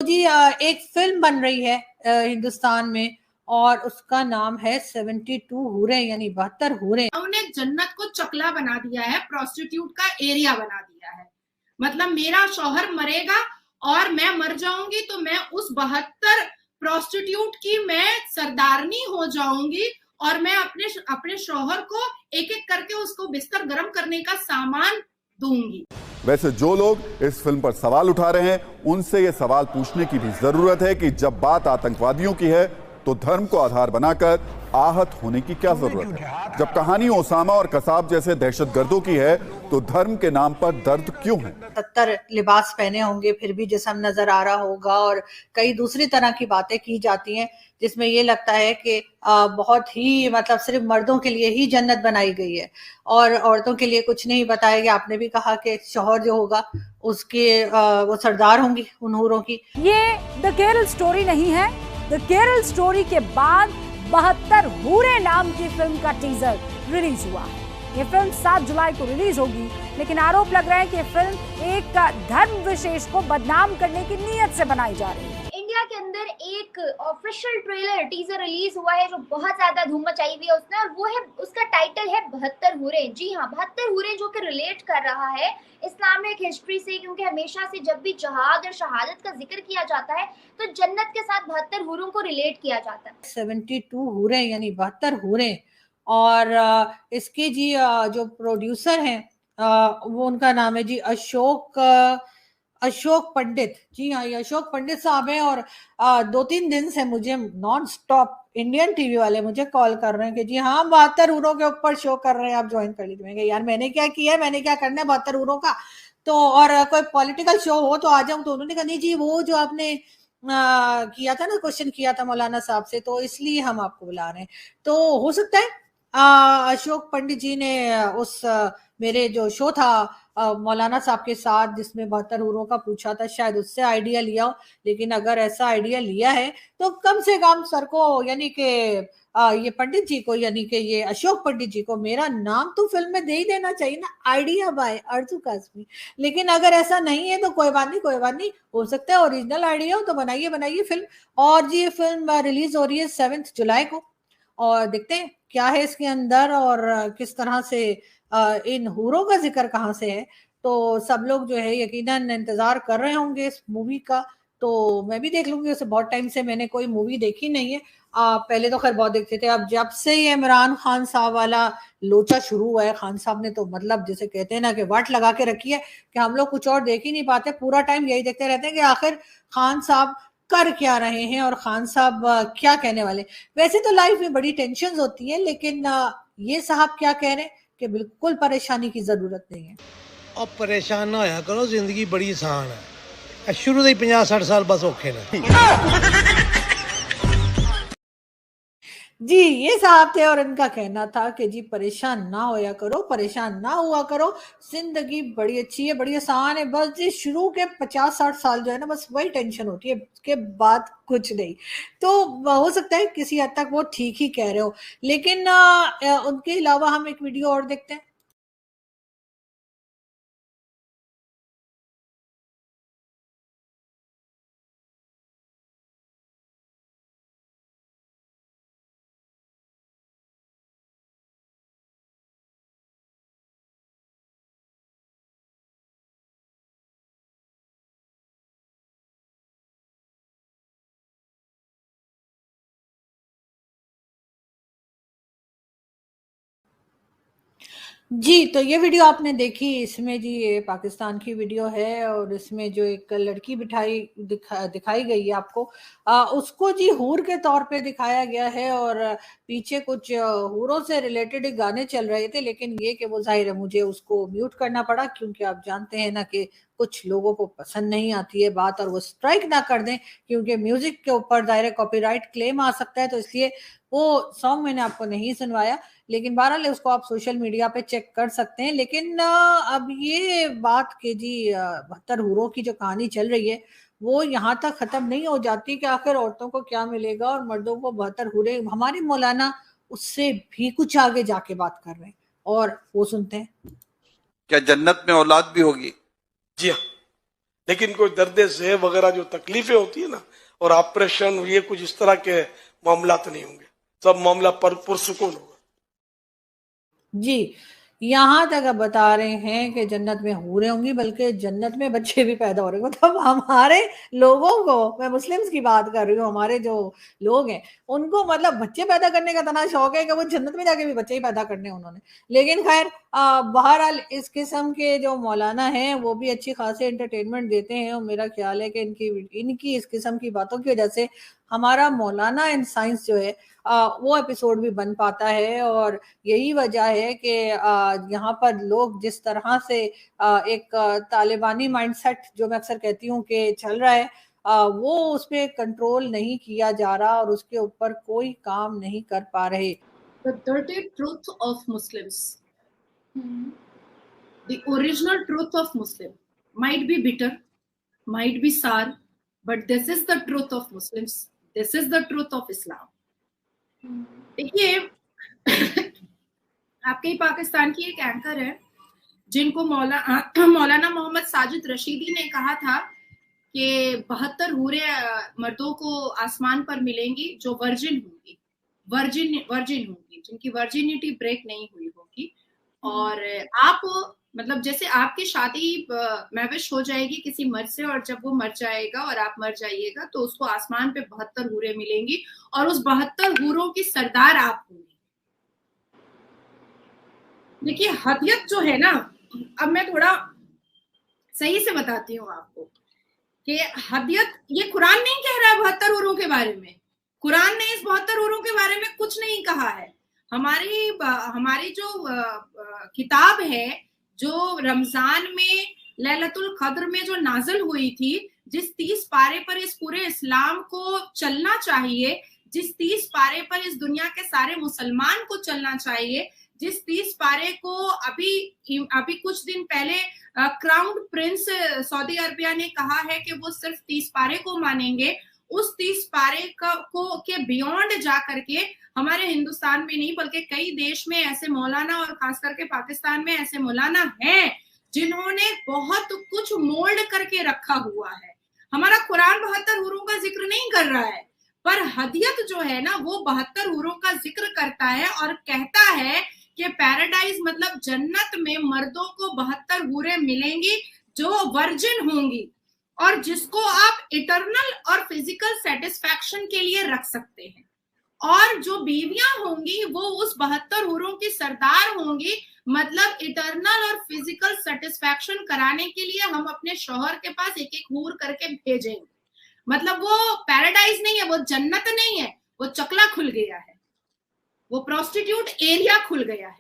जी एक फिल्म बन रही है हिंदुस्तान में और उसका नाम है 72 हूरें यानी 72 हूरें। उन्होंने जन्नत को चकला बना दिया है, प्रोस्टिट्यूट का एरिया बना दिया है। मतलब मेरा शौहर मरेगा और मैं मर जाऊंगी तो मैं उस 72 प्रोस्टिट्यूट की मैं सरदारनी हो जाऊंगी और मैं अपने शौहर को एक एक करके उसको बिस्तर गर्म करने का सामान दूंगी। वैसे जो लोग इस फिल्म पर सवाल उठा रहे हैं उनसे ये सवाल पूछने की भी जरूरत है कि जब बात आतंकवादियों की है तो धर्म को आधार बनाकर आहत होने की क्या जरूरत है। जब कहानी ओसामा और कसाब जैसे दहशतगर्दों की है तो धर्म के नाम पर दर्द क्यों है। 70 लिबास पहने होंगे फिर भी जिस्म नजर आ रहा होगा और कई दूसरी तरह की बातें की जाती हैं जिसमें ये लगता है कि बहुत ही मतलब सिर्फ मर्दों के लिए ही जन्नत बनाई गई है और औरतों के लिए कुछ नहीं बताया गया। आपने भी कहा कि शौहर जो होगा उसके वो सरदार होंगी उन हूरों की। ये द केरल स्टोरी नहीं है। द केरल स्टोरी के बाद 72 हूरे नाम की फिल्म का टीजर रिलीज हुआ है। ये फिल्म 7 जुलाई को रिलीज होगी, लेकिन आरोप लग रहा है कि फिल्म एक धर्म विशेष को बदनाम करने की नीयत से बनाई जा रही है। इंडिया के अंदर एक ऑफिशियल ट्रेलर टीजर रिलीज हुआ है जो बहुत ज्यादा धूम मचाई हुई है उसने, और वो है उसका टाइटल है 72 हूरें। जी हाँ, 72 हूरें, जो कि रिलेट कर रहा है इस्लामिक हिस्ट्री से, क्योंकि हमेशा से जब भी जहाद और शहादत का जिक्र किया जाता है तो जन्नत के साथ 72 हूरों को रिलेट किया जाता है। 72 हूरें यानी 72 हूरें। और इसके जी जो प्रोड्यूसर हैं वो उनका नाम है जी अशोक पंडित। जी हाँ, ये अशोक पंडित साहब हैं और 2-3 दिन से मुझे नॉन स्टॉप इंडियन टीवी वाले मुझे कॉल कर रहे हैं कि जी हाँ 72 हूरों के ऊपर शो कर रहे हैं, आप ज्वाइन कर लीजिए। यार मैंने क्या किया है, मैंने क्या करना है 72 हूरों का। तो और कोई पॉलिटिकल शो हो तो आ जाऊं। तो उन्होंने कहा नहीं जी वो जो आपने किया था ना, क्वेश्चन किया था मौलाना साहब से, तो इसलिए हम आपको बुला रहे हैं। तो हो सकता है अशोक पंडित जी ने उस मेरे जो शो था मौलाना साहब के साथ जिसमें 72 हूरों का पूछा था, शायद उससे आइडिया लिया हो। लेकिन अगर ऐसा आइडिया लिया है तो कम से कम सर को यानी कि ये पंडित जी को यानी कि ये अशोक पंडित जी को मेरा नाम तो फिल्म में दे ही देना चाहिए ना, आइडिया बाय अर्जू काजमी। लेकिन अगर ऐसा नहीं है तो कोई बात नहीं, हो सकता है ओरिजिनल आइडिया हो तो बनाइए फिल्म। और जी ये फिल्म रिलीज हो रही है 7 जुलाई को और देखते हैं क्या है इसके अंदर और किस तरह से इन हूरों का जिक्र कहाँ से है। तो सब लोग जो है यकीनन इंतजार कर रहे होंगे इस मूवी का। तो मैं भी देख लूंगी, उसे बहुत टाइम से मैंने कोई मूवी देखी नहीं है। पहले तो खैर बहुत देखते थे, अब जब से ये इमरान खान साहब वाला लोचा शुरू हुआ है, खान साहब ने तो मतलब जैसे कहते हैं ना कि वाट लगा के रखी है कि हम लोग कुछ और देख ही नहीं पाते, पूरा टाइम यही देखते रहते हैं कि आखिर खान साहब कर क्या रहे हैं और खान साहब क्या कहने वाले। वैसे तो लाइफ में बड़ी टेंशन होती है, लेकिन ये साहब क्या कह रहे हैं कि बिल्कुल परेशानी की जरूरत नहीं है। और परेशान ना होया करो, जिंदगी बड़ी आसान है। शुरू से 50-60 साल बस औखे ने। जी ये साहब थे और इनका कहना था कि जी परेशान ना होया करो, परेशान ना हुआ करो, जिंदगी बड़ी अच्छी है, बड़ी आसान है। बस जी शुरू के 50-60 साल जो है ना बस वही टेंशन होती है, उसके बाद कुछ नहीं। तो हो सकता है किसी हद तक वो ठीक ही कह रहे हो, लेकिन उनके अलावा हम एक वीडियो और देखते हैं। जी, तो ये वीडियो आपने देखी, इसमें जी ये पाकिस्तान की वीडियो है और इसमें जो एक लड़की दिखाई गई है आपको, उसको जी हूर के तौर पे दिखाया गया है और पीछे कुछ हूरों से रिलेटेड गाने चल रहे थे, लेकिन ये कि वो ज़ाहिर है मुझे उसको म्यूट करना पड़ा क्योंकि आप जानते हैं ना कि कुछ लोगों को पसंद नहीं आती है बात और वो स्ट्राइक ना कर दें, क्योंकि म्यूजिक के ऊपर ज़ाहिर कॉपीराइट क्लेम आ सकता है, तो इसलिए वो सॉन्ग मैंने आपको नहीं सुनवाया। लेकिन बहरहाल उसको आप सोशल मीडिया पे चेक कर सकते हैं। लेकिन अब ये बात कि जी 72 हूरों की जो कहानी चल रही है वो यहाँ तक खत्म नहीं हो जाती कि आखिर औरतों को क्या मिलेगा और मर्दों को 72 हूरें। हमारे मौलाना उससे भी कुछ आगे जाके बात कर रहे हैं और वो सुनते हैं। क्या जन्नत में औलाद भी होगी? जी हाँ, लेकिन कोई दर्द से वगैरह जो तकलीफें होती है ना, और ऑपरेशन, ये कुछ इस तरह के मामला तो नहीं होंगे, सब मामला पुरसुकून होगा। जी, यहाँ तक अब बता रहे हैं कि जन्नत में हूरें होंगी, बल्कि जन्नत में बच्चे भी पैदा हो रहे हैं। मतलब हमारे लोगों को, मैं मुस्लिम्स की बात कर रही हूँ, हमारे जो लोग हैं उनको मतलब बच्चे पैदा करने का इतना शौक है कि वो जन्नत में जाके भी बच्चे ही पैदा करने उन्होंने। लेकिन खैर बहरहाल इस किस्म के जो मौलाना हैं वो भी अच्छी खासी एंटरटेनमेंट देते हैं, और मेरा ख्याल है कि इनकी इस किस्म की बातों की वजह से हमारा मौलाना इन साइंस जो है वो एपिसोड भी बन पाता है। और यही वजह है कि यहाँ पर लोग जिस तरह से एक तालिबानी माइंडसेट, जो मैं अक्सर कहती हूँ कि चल रहा है, वो उस पर कंट्रोल नहीं किया जा रहा और उसके ऊपर कोई काम नहीं कर पा रहे। The dirty truth of Muslims, the original truth of Muslim might be bitter, might be sour, but this is the truth of Muslims. This is the truth of Islam. देखिए, आपके ही पाकिस्तान की एक एंकर है जिनको मौलाना मोहम्मद साजिद रशीदी ने कहा था कि 72 हूरे मर्दों को आसमान पर मिलेंगी जो वर्जिन होंगी, जिनकी वर्जिनिटी ब्रेक नहीं हुई होगी। और आप मतलब जैसे आपकी शादी महविश हो जाएगी किसी मर्द से, और जब वो मर जाएगा और आप मर जाइएगा तो उसको आसमान पे 72 हूरे मिलेंगी, और उस 72 हूरों की सरदार आप होंगी। देखिए, हदियत जो है ना, अब मैं थोड़ा सही से बताती हूँ आपको कि हदियत, ये कुरान नहीं कह रहा है 72 हूरों के बारे में। कुरान ने इस 72 हूरों के बारे में कुछ नहीं कहा है। हमारी जो किताब है, जो रमजान में लैलतुल कद्र में जो नाजिल हुई थी, जिस 30 पारे पर इस पूरे इस्लाम को चलना चाहिए, जिस 30 पारे पर इस दुनिया के सारे मुसलमान को चलना चाहिए, जिस 30 पारे को अभी कुछ दिन पहले क्राउन प्रिंस सऊदी अरबिया ने कहा है कि वो सिर्फ 30 पारे को मानेंगे, उस 30 पारे के बियॉन्ड जा करके हमारे हिंदुस्तान में नहीं बल्कि कई देश में ऐसे मौलाना, और खास करके पाकिस्तान में ऐसे मौलाना हैं जिन्होंने बहुत कुछ मोल्ड करके रखा हुआ है। हमारा कुरान 72 हूरों का जिक्र नहीं कर रहा है, पर हदियत जो है ना वो 72 हूरों का जिक्र करता है और कहता है कि पैराडाइज मतलब जन्नत में मर्दों को 72 हूरें मिलेंगी जो वर्जिन होंगी, और जिसको आप इटर्नल और फिजिकल सेटिस्फैक्शन के लिए रख सकते हैं। और जो बीवियां होंगी वो उस 72 हूरों की सरदार होंगी, मतलब इटर्नल और फिजिकल सेटिस्फैक्शन कराने के लिए हम अपने शौहर के पास एक एक हूर करके भेजेंगे। मतलब वो पैराडाइज नहीं है, वो जन्नत नहीं है, वो चकला खुल गया है, वो प्रोस्टिट्यूट एरिया खुल गया है।